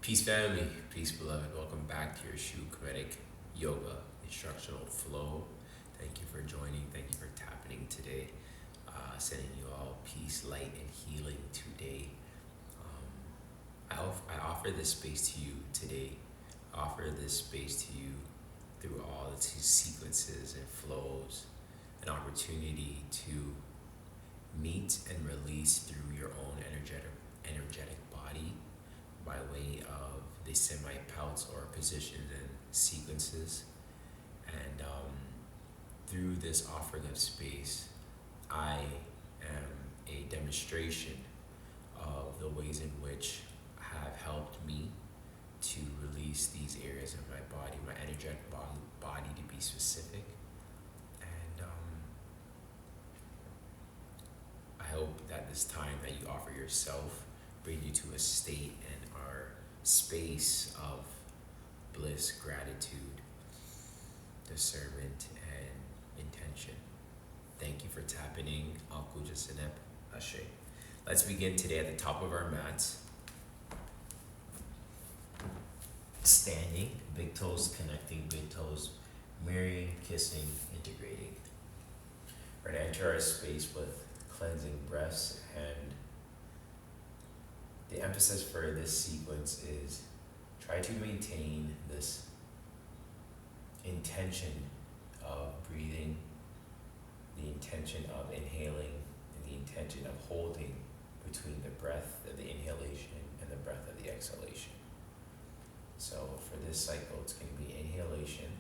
Peace family, peace beloved. Welcome back to your SHU Kinetic Yoga Instructional Flow. Thank you for joining. Thank you for tapping today. Sending you all peace, light, and healing today. I offer this space to you today. I offer this space to you through all the sequences and flows, an opportunity to meet and release through your own energetic body by way of the semi-pouts or positions and sequences. And through this offering of space, I am a demonstration of the ways in which have helped me to release these areas of my body, my energetic body to be specific. And I hope that this time that you offer yourself bring you to a state and our space of bliss, gratitude, discernment, and intention. Thank you for tapping in. Uncle Jasinep Ashe. Let's begin today at the top of our mats. Standing, big toes connecting, big toes mirroring, kissing, integrating. We're going to enter our space with cleansing breaths, and the emphasis for this sequence is try to maintain this intention of breathing, the intention of inhaling, and the intention of holding between the breath of the inhalation and the breath of the exhalation. So for this cycle, it's going to be inhalation,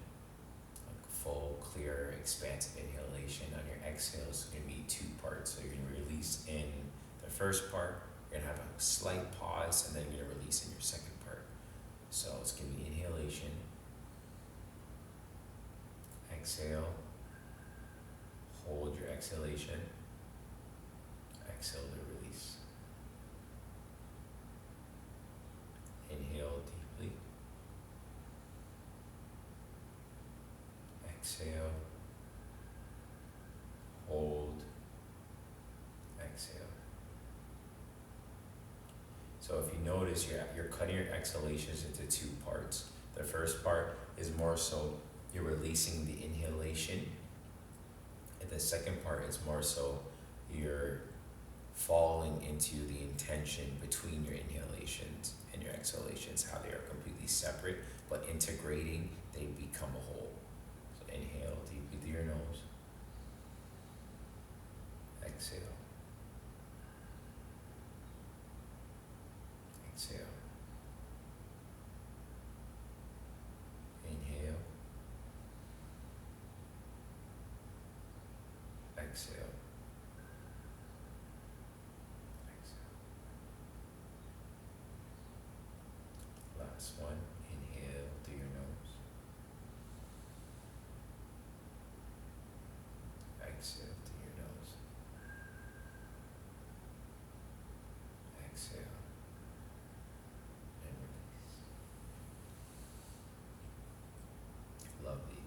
like full, clear, expansive inhalation. On your exhale, it's going to be two parts. So you're going to release in the first part, you're going to have a slight pause, and then you're going to release in your second part. So it's going to be inhalation, exhale, hold your exhalation, exhale to release. Inhale deeply, exhale, hold, exhale. So if you notice, you're cutting your exhalations into two parts. The first part is more so you're releasing the inhalation, and the second part is more so you're falling into the intention between your inhalations and your exhalations, how they are completely separate, but integrating, they become a whole. So inhale deeply through your nose. Exhale. Exhale. Inhale. Exhale. Exhale. Last one. Inhale through your nose. Exhale through your nose. Exhale. And release. Lovely.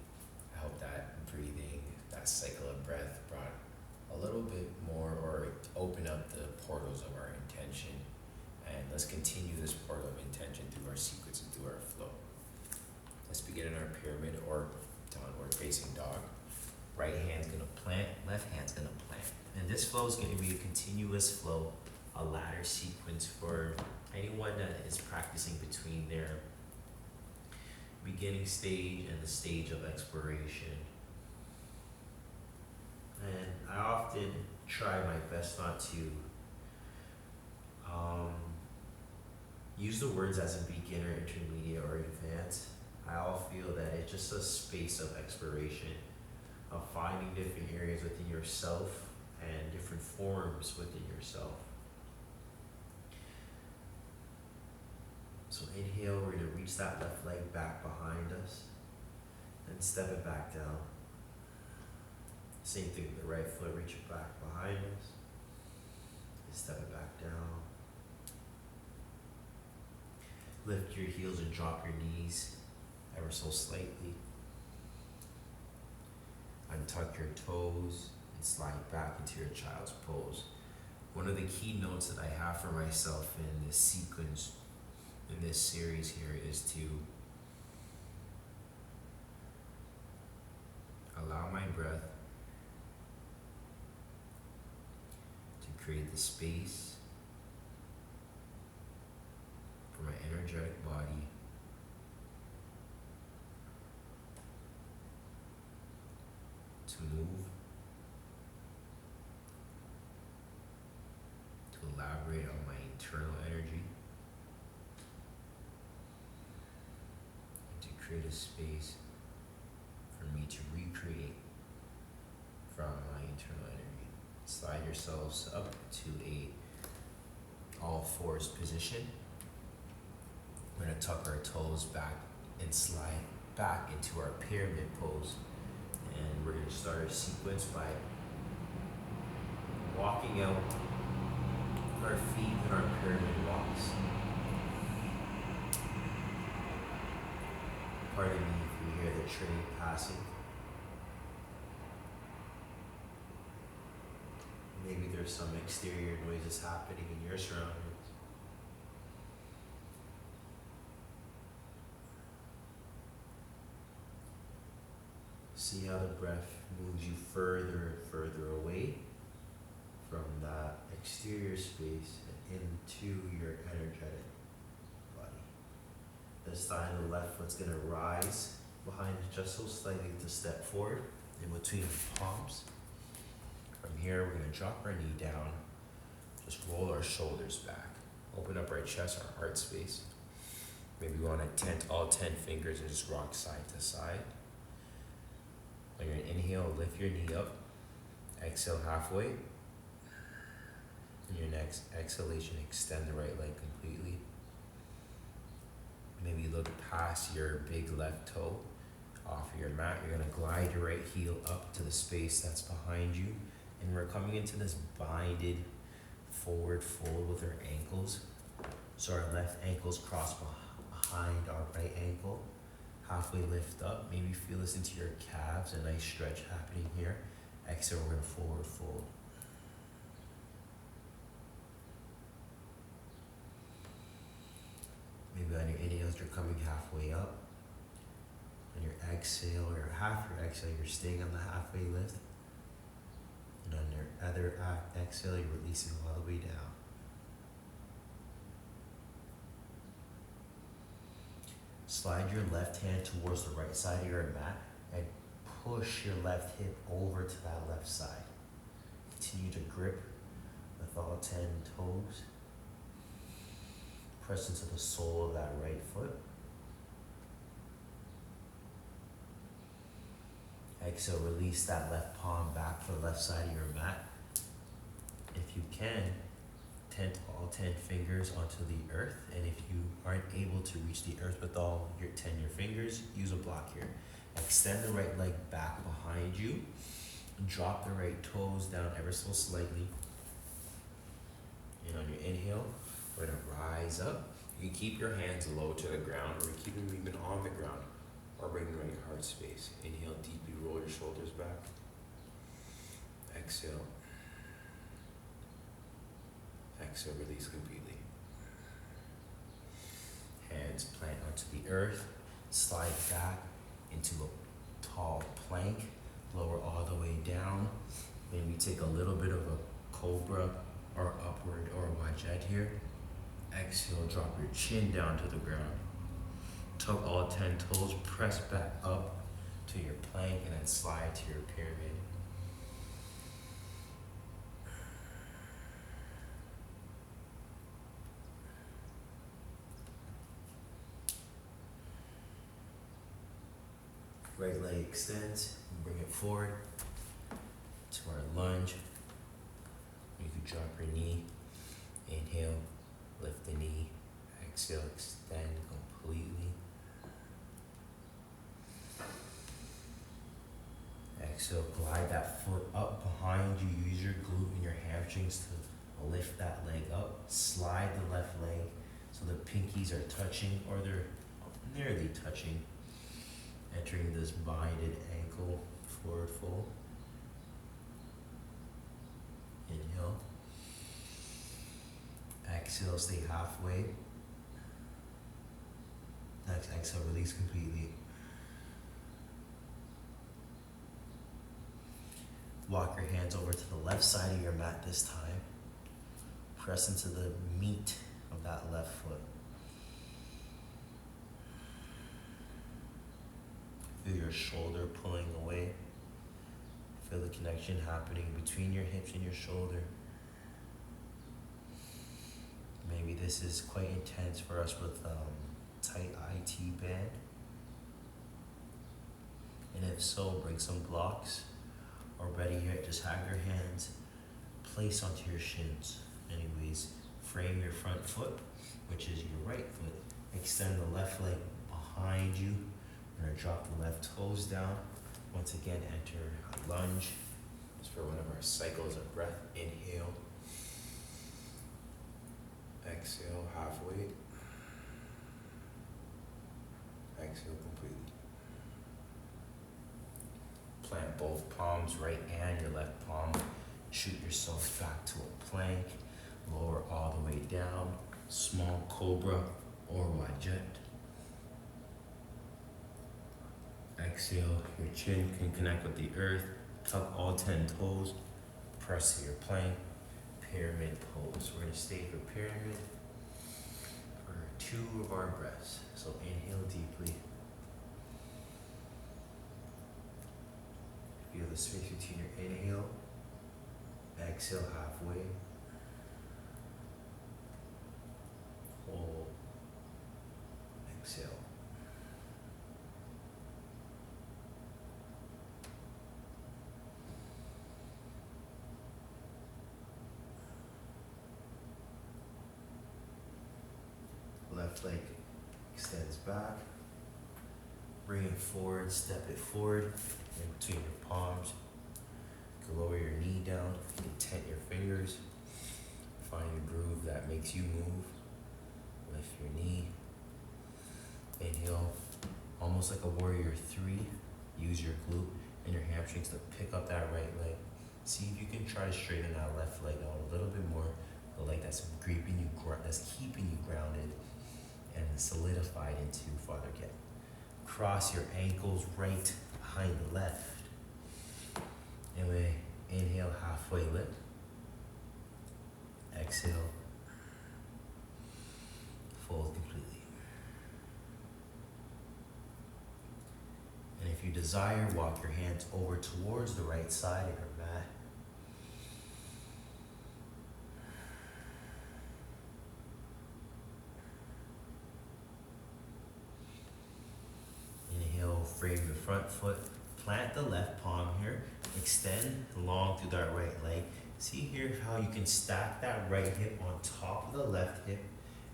I hope that breathing, that cycle of breath brought a little bit more, or open up the portals of our intention. And let's continue this portal of intention through our sequence and through our flow. Let's begin in our pyramid or downward facing dog. Right hand's gonna plant, left hand's gonna plant. And this flow is gonna be a continuous flow, a ladder sequence for anyone that is practicing between their beginning stage and the stage of exploration. And I often try my best not to use the words as a beginner, intermediate, or advanced. I all feel that it's just a space of exploration, of finding different areas within yourself and different forms within yourself. So inhale, we're gonna reach that left leg back behind us and step it back down. Same thing with the right foot, reach it back behind us and step it back down. Lift your heels and drop your knees ever so slightly. Untuck your toes and slide back into your child's pose. One of the key notes that I have for myself in this sequence in this series here is to allow my breath to create the space for my energetic body to move, to elaborate on my internal energy, and to create a space for me to recreate from my internal energy. Slide yourselves up to a all fours position. We're going to tuck our toes back and slide back into our pyramid pose. And we're going to start our sequence by walking out our feet in our pyramid walks. Pardon me if you hear the train passing. Maybe there's some exterior noises happening in your surroundings. See how the breath moves you further and further away from that exterior space and into your energetic body. This time the left foot's going to rise behind just so slightly to step forward in between the palms. From here we're going to drop our knee down, just roll our shoulders back, open up our chest, our heart space. Maybe we want to tent all 10 fingers and just rock side to side. On your inhale, lift your knee up, exhale halfway. In your next exhalation, extend the right leg completely. Maybe look past your big left toe off of your mat. You're gonna glide your right heel up to the space that's behind you. And we're coming into this binded forward fold with our ankles. So our left ankle's crossed behind our right ankle. Halfway lift up, maybe feel this into your calves, a nice stretch happening here. Exhale, we're gonna forward fold. Maybe on your inhales, you're coming halfway up. On your exhale, or half your exhale, you're staying on the halfway lift. And on your other exhale, you're releasing all the way down. Slide your left hand towards the right side of your mat and push your left hip over to that left side. Continue to grip with all 10 toes. Press into the sole of that right foot. Exhale, release that left palm back to the left side of your mat. If you can, tent all 10 fingers onto the earth, and if you aren't able to reach the earth with all your 10 fingers, use a block here. Extend the right leg back behind you, drop the right toes down ever so slightly, and on your inhale, we're going to rise up. You can keep your hands low to the ground, or keep them even on the ground, or bring them in your heart space. Inhale deeply, roll your shoulders back. Exhale. Exhale, release completely. Hands plant onto the earth, slide back into a tall plank, lower all the way down. Maybe take a little bit of a cobra or upward or wajat here. Exhale, drop your chin down to the ground. Tuck all 10 toes, press back up to your plank, and then slide to your pyramid. Right leg extends, bring it forward to our lunge. You can drop your knee, inhale, lift the knee, exhale, extend completely. Exhale, glide that foot up behind you. Use your glute and your hamstrings to lift that leg up. Slide the left leg so the pinkies are touching, or they're nearly touching. Entering this binded ankle forward fold. Inhale. Exhale, stay halfway. Next, exhale, release completely. Walk your hands over to the left side of your mat this time. Press into the meat of that left foot. Feel your shoulder pulling away. Feel the connection happening between your hips and your shoulder. Maybe this is quite intense for us with tight IT band. And if so, bring some blocks. Or better yet, just have your hands placed onto your shins. Anyways, frame your front foot, which is your right foot. Extend the left leg behind you. We're gonna drop the left toes down. Once again, enter a lunge. Just for one of our cycles of breath. Inhale. Exhale, halfway. Exhale completely. Plant both palms, right and your left palm. Shoot yourself back to a plank. Lower all the way down. Small cobra or wajat. Exhale, your chin can connect with the earth. Tuck all 10 toes. Press to your plank. Pyramid pose. We're going to stay for pyramid for 2 of our breaths. So inhale deeply. Feel the space between your inhale. Exhale halfway. Hold. Exhale. Left leg extends back. Bring it forward, step it forward in between your palms. You can lower your knee down, you can tent your fingers. Find a groove that makes you move. Lift your knee. Inhale, almost like a warrior 3. Use your glute and your hamstrings to pick up that right leg. See if you can try to straighten that left leg out a little bit more. The leg that's keeping you grounded and solidified into farther get. Cross your ankles right behind the left. Anyway, inhale, halfway lift. Exhale, fold completely. And if you desire, walk your hands over towards the right side of your mat. Inhale, frame the front foot. Plant the left palm here. Extend long through that right leg. See here how you can stack that right hip on top of the left hip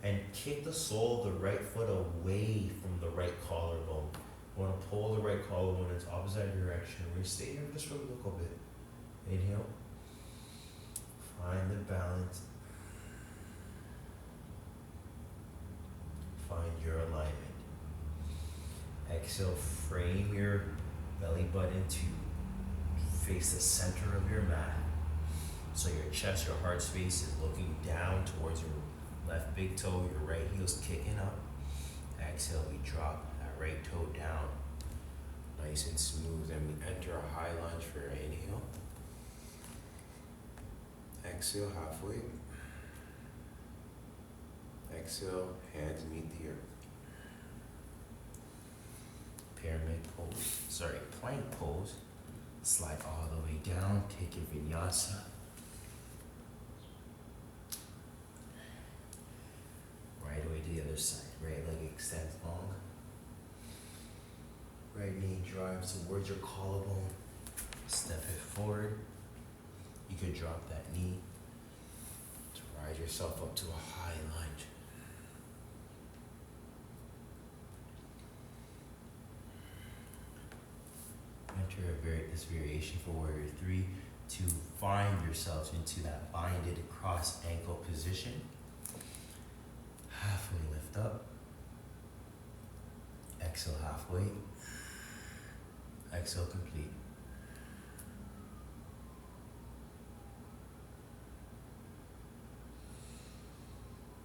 and kick the sole of the right foot away from the right collarbone. You want to pull the right collarbone in its opposite direction. We're going to stay here just for a little bit. Inhale. Find the balance. Find your alignment. Exhale, frame your belly button to face the center of your mat. So your chest, your heart space is looking down towards your left big toe, your right heel's kicking up. Exhale, we drop that right toe down. Nice and smooth, and we enter a high lunge for your inhale. Exhale, halfway. Exhale, hands meet the earth. Pyramid pose, plank pose. Slide all the way down, take your vinyasa. Right away to the other side. Right leg extends long. Right knee drives towards your collarbone. Step it forward. You could drop that knee to rise yourself up to a high lunge. Enter this variation for warrior 3 to find yourselves into that binded cross ankle position. Halfway lift up. Exhale halfway. Exhale complete.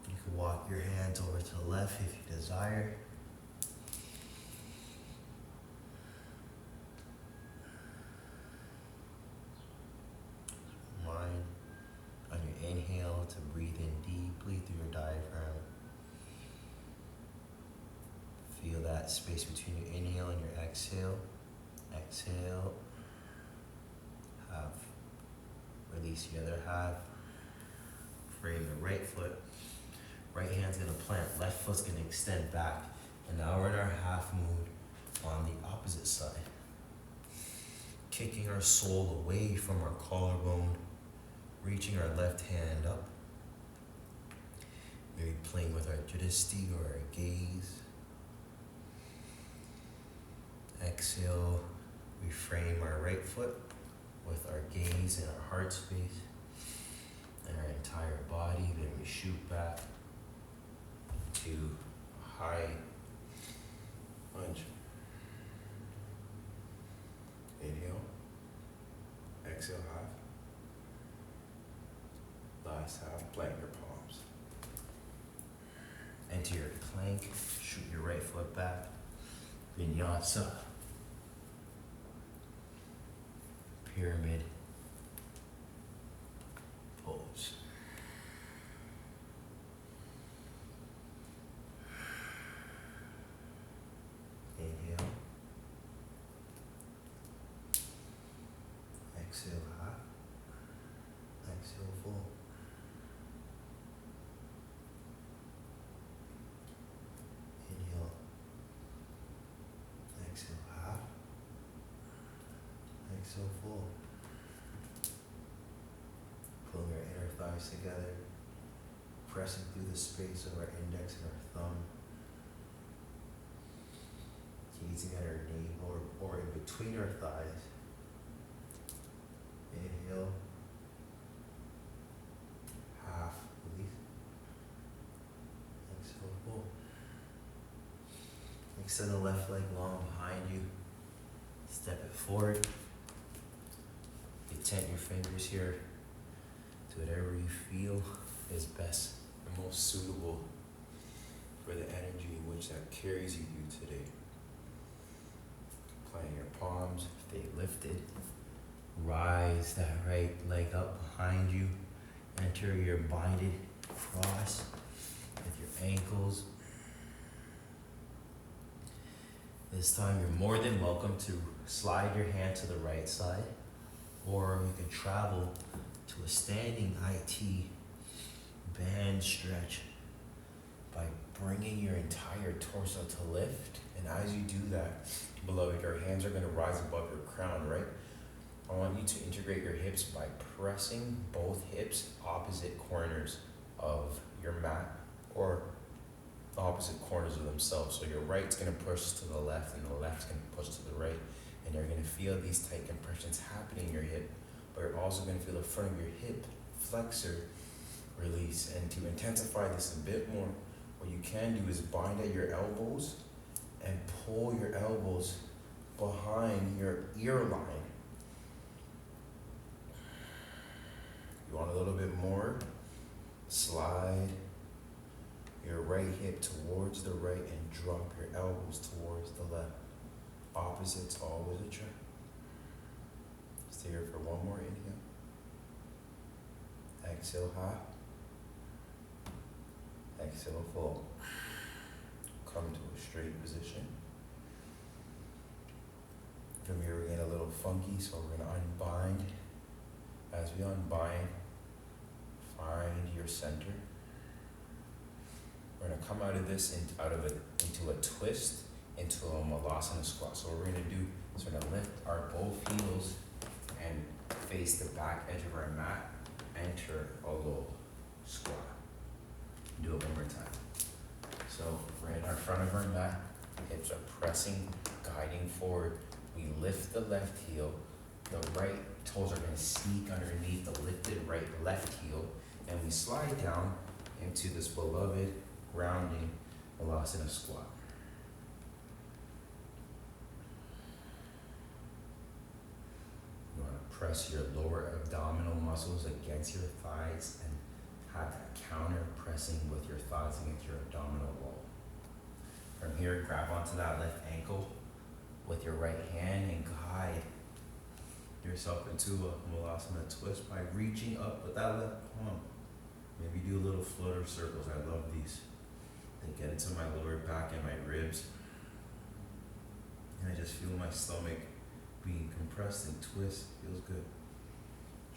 You can walk your hands over to the left if you desire. that space between your inhale and your exhale. Exhale. Half. Release the other half. Frame the right foot. Right hand's gonna plant, left foot's gonna extend back. And now we're in our half moon on the opposite side. Kicking our sole away from our collarbone, reaching our left hand up. Maybe playing with our drishti or our gaze. Exhale, we frame our right foot with our gaze and our heart space and our entire body. Then we shoot back to a high lunge. Inhale, exhale half. Last half, plant your palms. Enter your plank, shoot your right foot back. Vinyasa. Pyramid pose. Inhale. Exhale half. Exhale full. Inhale. Exhale half. Exhale full. Pulling our inner thighs together, pressing through the space of our index and our thumb. Gazing at our navel or in between our thighs. Inhale. Half release. Exhale full. Extend the left leg long behind you. Step it forward. Detent your fingers here to whatever you feel is best and most suitable for the energy in which that carries you today. Playing your palms, stay lifted. Rise that right leg up behind you. Enter your binded cross with your ankles. This time you're more than welcome to slide your hand to the right side, or you can travel to a standing IT band stretch by bringing your entire torso to lift. And as you do that, beloved, your hands are going to rise above your crown, right? I want you to integrate your hips by pressing both hips opposite corners of your mat or opposite corners of themselves. So your right's going to push to the left and the left's going to push to the right. And you're going to feel these tight compressions happening in your hip, but you're also going to feel the front of your hip flexor release. And to intensify this a bit more, what you can do is bind at your elbows and pull your elbows behind your ear line. You want a little bit more? Slide your right hip towards the right and drop your elbows towards the left. Opposites always attract. Stay here for one more inhale. Exhale half. Exhale full. Come to a straight position. From here we're getting a little funky, so we're going to unbind. As we unbind, find your center. We're going to come out of this into a twist, into a malasana squat. So what we're going to do is we're going to lift our both heels and face the back edge of our mat. Enter a low squat. Do it one more time. So we're in our front of our mat. Hips are pressing, guiding forward. We lift the left heel. The right toes are going to sneak underneath the lifted left heel. And we slide down into this beloved grounding malasana squat. You want to press your lower abdominal muscles against your thighs and have that counter pressing with your thighs against your abdominal wall. From here, grab onto that left ankle with your right hand and guide yourself into a malasana twist by reaching up with that left palm. Maybe do a little flutter circles. I love these. They get into my lower back and my ribs. I just feel my stomach being compressed and twist. Feels good.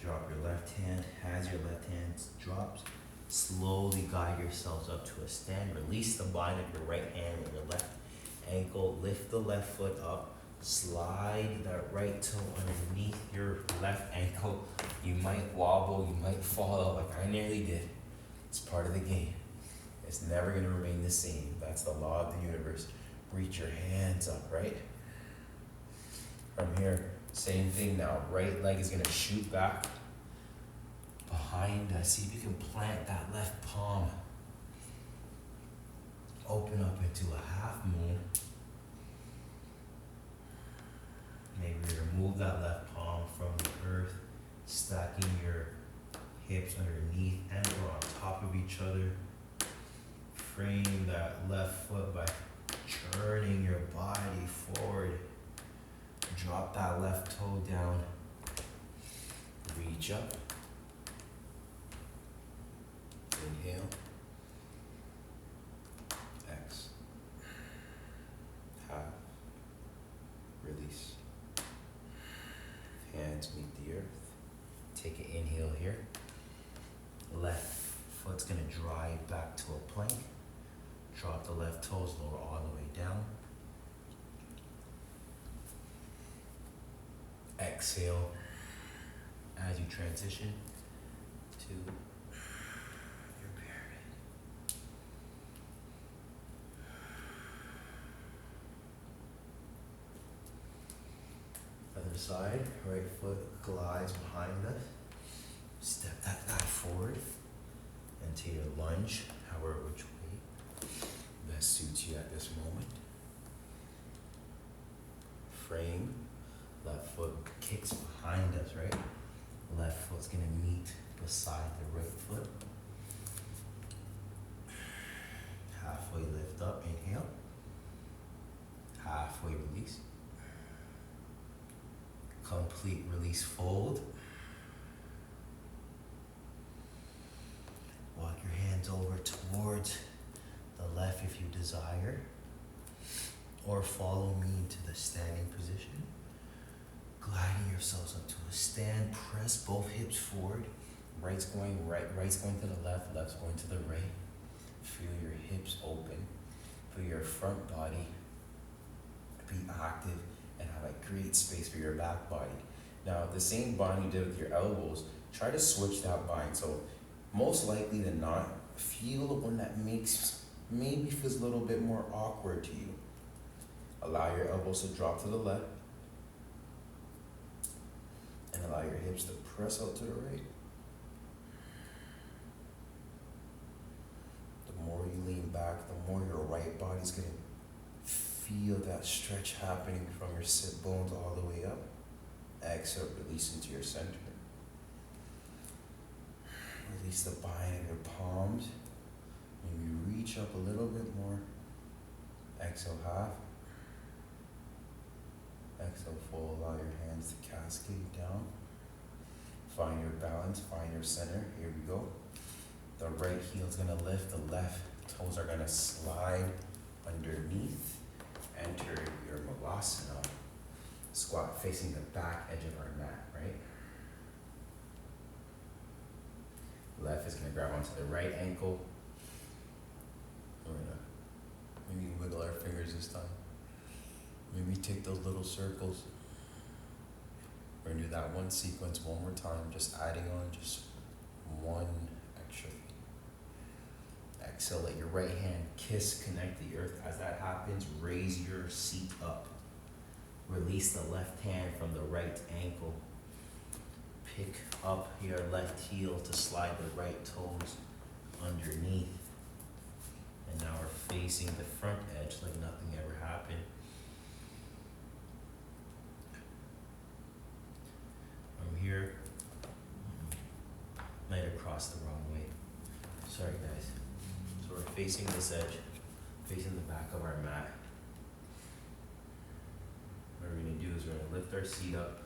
Drop your left hand. As your left hand drops, slowly guide yourselves up to a stand. Release the bind of your right hand with your left ankle. Lift the left foot up. Slide that right toe underneath your left ankle. You might wobble, you might fall out like I nearly did. It's part of the game. It's never gonna remain the same. That's the law of the universe. Reach your hands up, right? From here, same thing now. Right leg is gonna shoot back behind us. See if you can plant that left palm. Open up into a half moon. Maybe remove that left palm from the earth, stacking your hips underneath and or on top of each other. Frame that left foot by churning your body forward. Drop that left toe down. Reach up. Inhale. X. Half. Release. Hands meet the earth. Take an inhale here. Left foot's gonna drive back to a plank. Drop the left toes, lower all the way down. Exhale as you transition to your pyramid. Other side, right foot glides behind us. Step that back forward into your lunge, however which way best suits you at this moment. Frame, left foot kicks behind us, right? Left foot's gonna meet beside the right foot. Halfway lift up, inhale. Halfway release. Complete release, fold. Walk your hands over towards the left if you desire, or follow me into the standing position. Gliding yourselves up to a stand, press both hips forward. Right's going right, right's going to the left, left's going to the right. Feel your hips open. Feel your front body be active and have a great space for your back body. Now, the same bind you did with your elbows, try to switch that bind. So most likely than not, feel the one that maybe feels a little bit more awkward to you. Allow your elbows to drop to the left and allow your hips to press out to the right. The more you lean back, the more your right body's gonna feel that stretch happening from your sit bones all the way up. Exhale, release into your center. Release the bind of your palms. Maybe reach up a little bit more. Exhale, half. Exhale, full. Allow your hands to cascade down. Find your balance, find your center. Here we go. The right heel's gonna lift, the left toes are gonna slide underneath. Enter your Malasana. Squat facing the back edge of our mat, right? Left is gonna grab onto the right ankle. We're gonna maybe wiggle our fingers this time. Maybe take those little circles. We're gonna do that one sequence one more time, just adding on just one extra feet. Exhale, let your right hand connect the earth. As that happens, raise your seat up. Release the left hand from the right ankle. Pick up your left heel to slide the right toes underneath. And now we're facing the front edge like nothing ever happened. From here, might have crossed the wrong way. Sorry guys. So we're facing this edge, facing the back of our mat. What we're gonna do is we're gonna lift our seat up.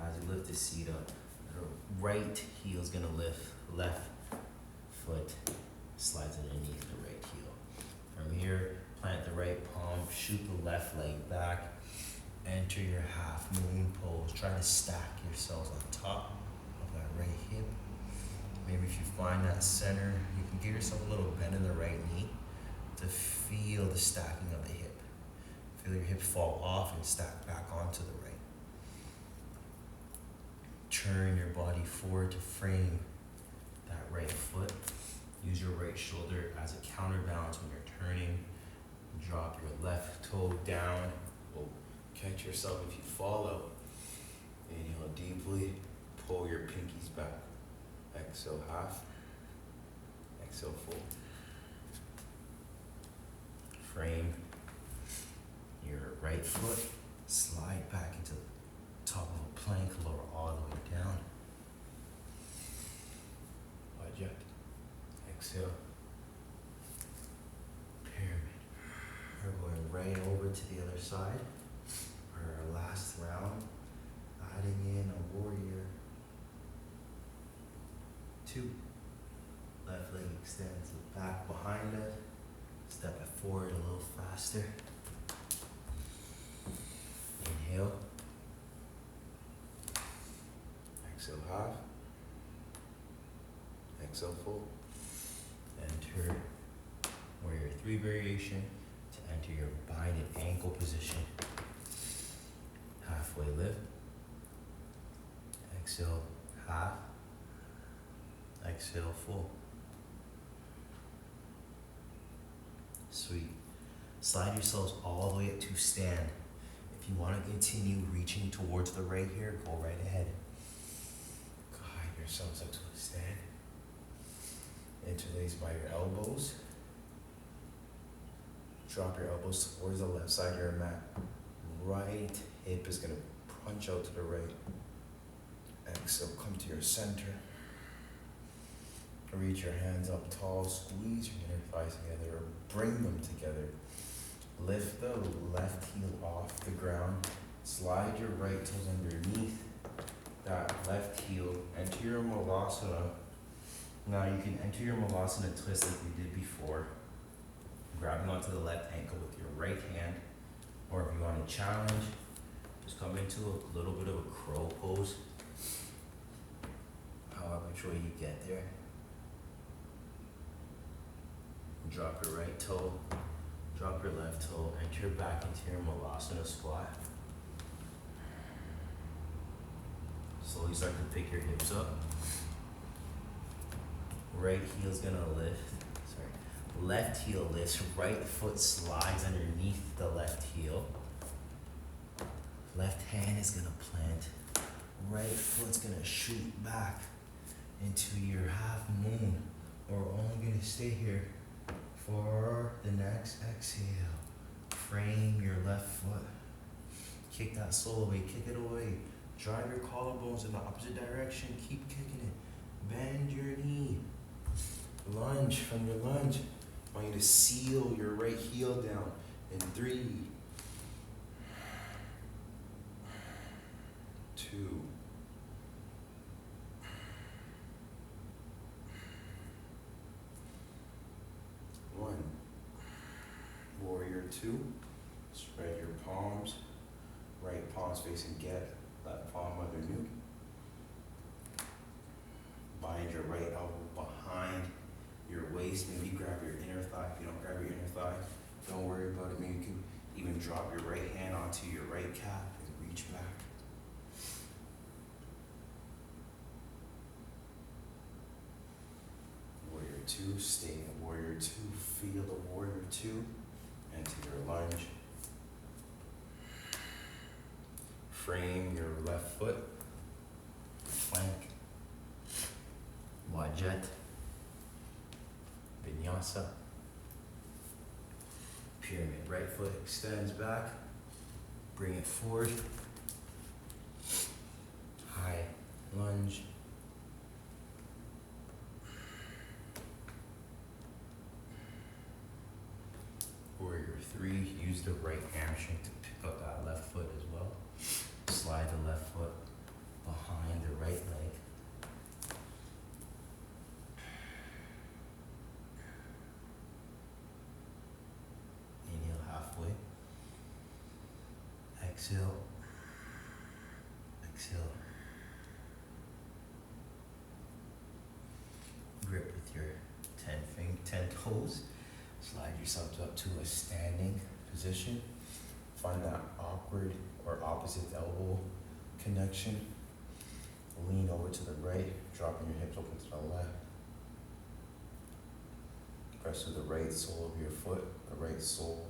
As we lift the seat up, the right heel is gonna lift, left foot slides underneath the right heel. From here, plant the right palm, shoot the left leg back, enter your half moon pose. Try to stack yourselves on top of that right hip. Maybe if you find that center, you can give yourself a little bend in the right knee to feel the stacking of the hip. Feel your hip fall off and stack back onto the right. Turn your body forward to frame that right foot. Use your right shoulder as a counterbalance when you're turning. Drop your left toe down. Oh, catch yourself if you fall out. Inhale deeply. Pull your pinkies back. Exhale half. Exhale full. Frame your right foot. Slide back into the top of a plank. Lower all the way down. Project. Exhale. Pyramid. We're going right over to the other side for our last round. Adding in a warrior 2. Left leg extends back behind it. Step it forward a little faster. Inhale. Exhale half. Exhale full. Enter warrior 3 variation to enter your binded ankle position. Halfway lift. Exhale half. Exhale full. Sweet. Slide yourselves all the way up to stand. If you want to continue reaching towards the right here, go right ahead. Guide yourselves up to a stand. Interlace by your elbows. Drop your elbows towards the left side of your mat. Right hip is going to punch out to the right. Exhale, come to your center. Reach your hands up tall, squeeze your inner thighs together, or bring them together. Lift the left heel off the ground. Slide your right toes underneath that left heel. Enter your Malasana. Now you can enter your Malasana twist like we did before. Grabbing onto the left ankle with your right hand. Or if you want to challenge, just come into a little bit of a crow pose. However which way you get there. Drop your right toe, drop your left toe, enter back into your Malasana squat. Slowly start to pick your hips up. Right heel's gonna lift, left heel lifts, right foot slides underneath the left heel. Left hand is gonna plant, right foot's gonna shoot back into your half moon. We're only gonna stay here for the next exhale. Frame your left foot. Kick that sole away, kick it away. Drive your collarbones in the opposite direction. Keep kicking it. Bend your knee. Lunge from your lunge. I want you to seal your right heel down in 3, 2, 1. Warrior 2. Spread your palms. Right palms facing get. Left palm mother nuke. Bind your right elbow behind your waist. Maybe grab your inner thigh. If you don't grab your inner thigh, don't worry about it. Maybe you can even drop your right hand onto your right calf and reach back. Warrior 2, stay in Warrior 2. Feel the Warrior 2. Into your lunge. Frame your left foot. Plank. Wajat. Vinyasa. Pyramid. Right foot extends back. Bring it forward. High lunge. Warrior 3, use the right hamstring to pick up that left foot as well. Slide the left foot behind the right leg. Inhale halfway. Exhale. 10 toes. Slide yourselves up to a standing position. Find that awkward or opposite elbow connection. Lean over to the right, dropping your hips open to the left. Press to the right sole of your foot, the right sole.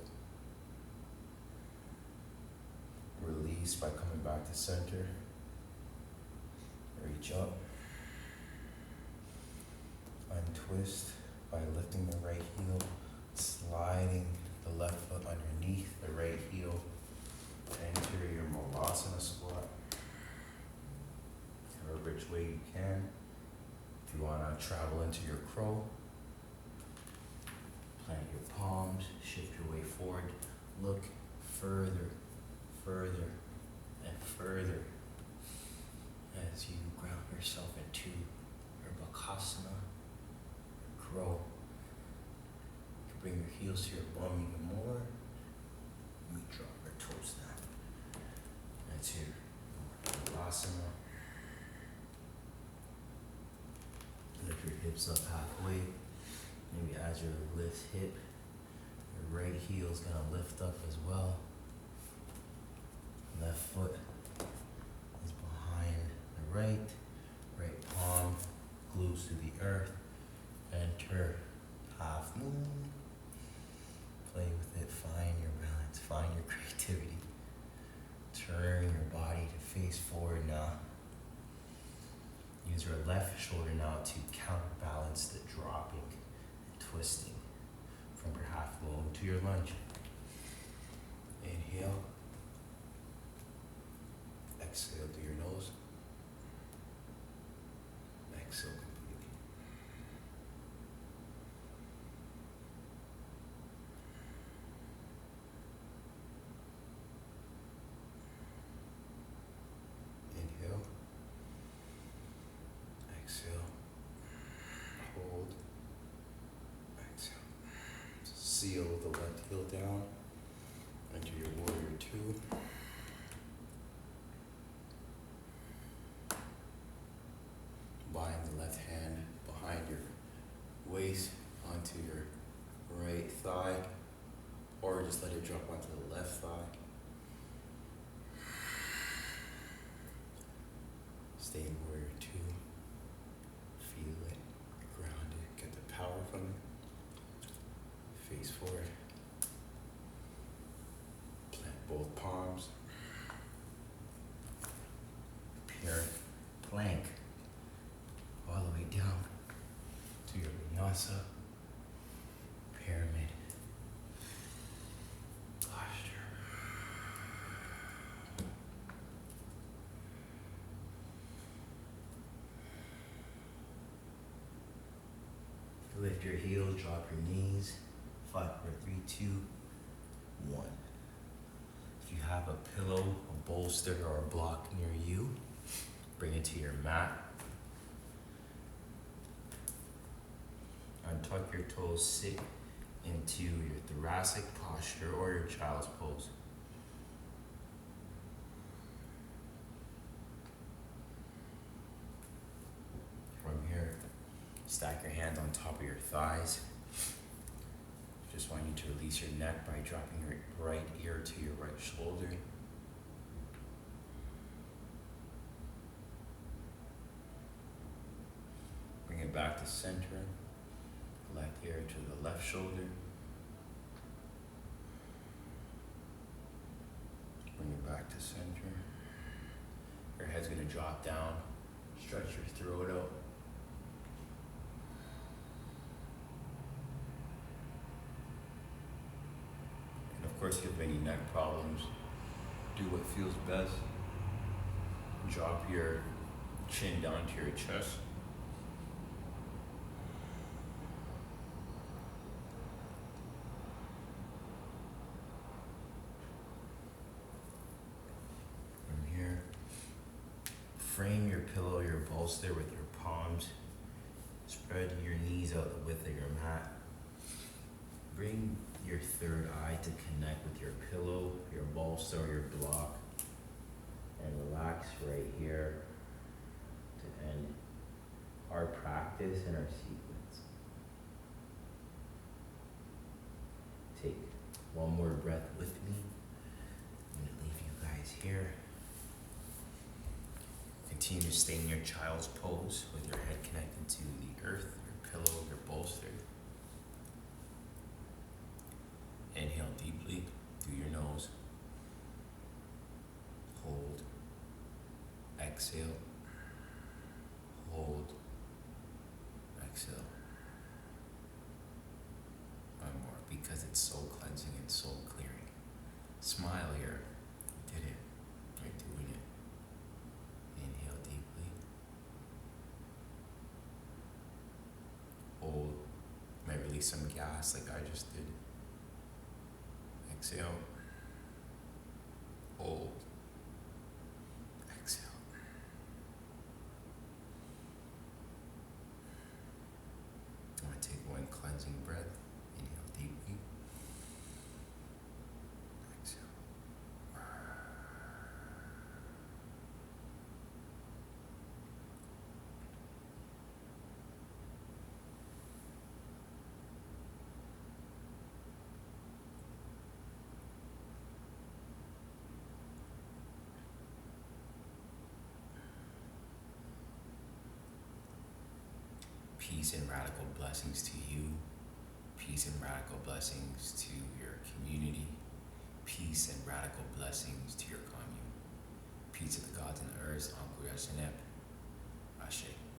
Release by coming back to center. Reach up. Untwist by lifting the right heel, sliding the left foot underneath the right heel. Enter your Malasana squat. However which way you can. If you want to travel into your crow, plant your palms, shift your way forward, look further, further, and further as you ground yourself into your Bakasana, your crow. You can bring your heels to your bum even more. We drop our toes down. That's your Bakasana. Lift your hips up halfway. Maybe as you lift hip, your right heel is gonna lift up as well. Left foot is behind the right palm glues to the earth. Enter half moon. Play with it, find your balance, find your creativity. Turn your body to face forward now. Use your left shoulder now to counterbalance the dropping and twisting from your half moon to your lunge. Inhale. Exhale through your nose. Exhale completely. Inhale. Exhale. Hold. Exhale. Seal the left heel down. Enter your warrior two. Bind the left hand behind your waist onto your right thigh, or just let it drop onto the left thigh. Stay in warrior two. Feel it, ground it, get the power from it. Face forward. Plant both palms. Parent plank. All the way down to your vinyasa, pyramid posture. Lift your heels, drop your knees. 5, 4, 3, 2, 1. If you have a pillow, a bolster, or a block near you, bring it to your mat. Untuck your toes, sit into your thoracic posture or your child's pose. From here, stack your hands on top of your thighs. Just want you to release your neck by dropping your right ear to your right shoulder. Bring it back to center. Left ear to the left shoulder. Bring it back to center. Your head's gonna drop down. Stretch your throat out. And of course, if you have any neck problems, do what feels best. Drop your chin down to your chest. Frame your pillow, your bolster with your palms. Spread your knees out the width of your mat. Bring your third eye to connect with your pillow, your bolster, or your block. And relax right here to end our practice and our sequence. one more breath with me. I'm gonna leave you guys here. Continue to stay in your child's pose with your head connected to the earth, your pillow, your bolster. Inhale deeply through your nose. Hold. Exhale. Hold. Exhale. One more, because it's soul cleansing and soul clearing. Smile here. You did it. You're doing it. Inhale deeply. Hold. Might release some gas like I just did. Exhale. Hold. Exhale. I'm going to take one cleansing breath. Inhale deeply. Exhale. Peace and radical blessings to you. Peace and radical blessings to your community. Peace and radical blessings to your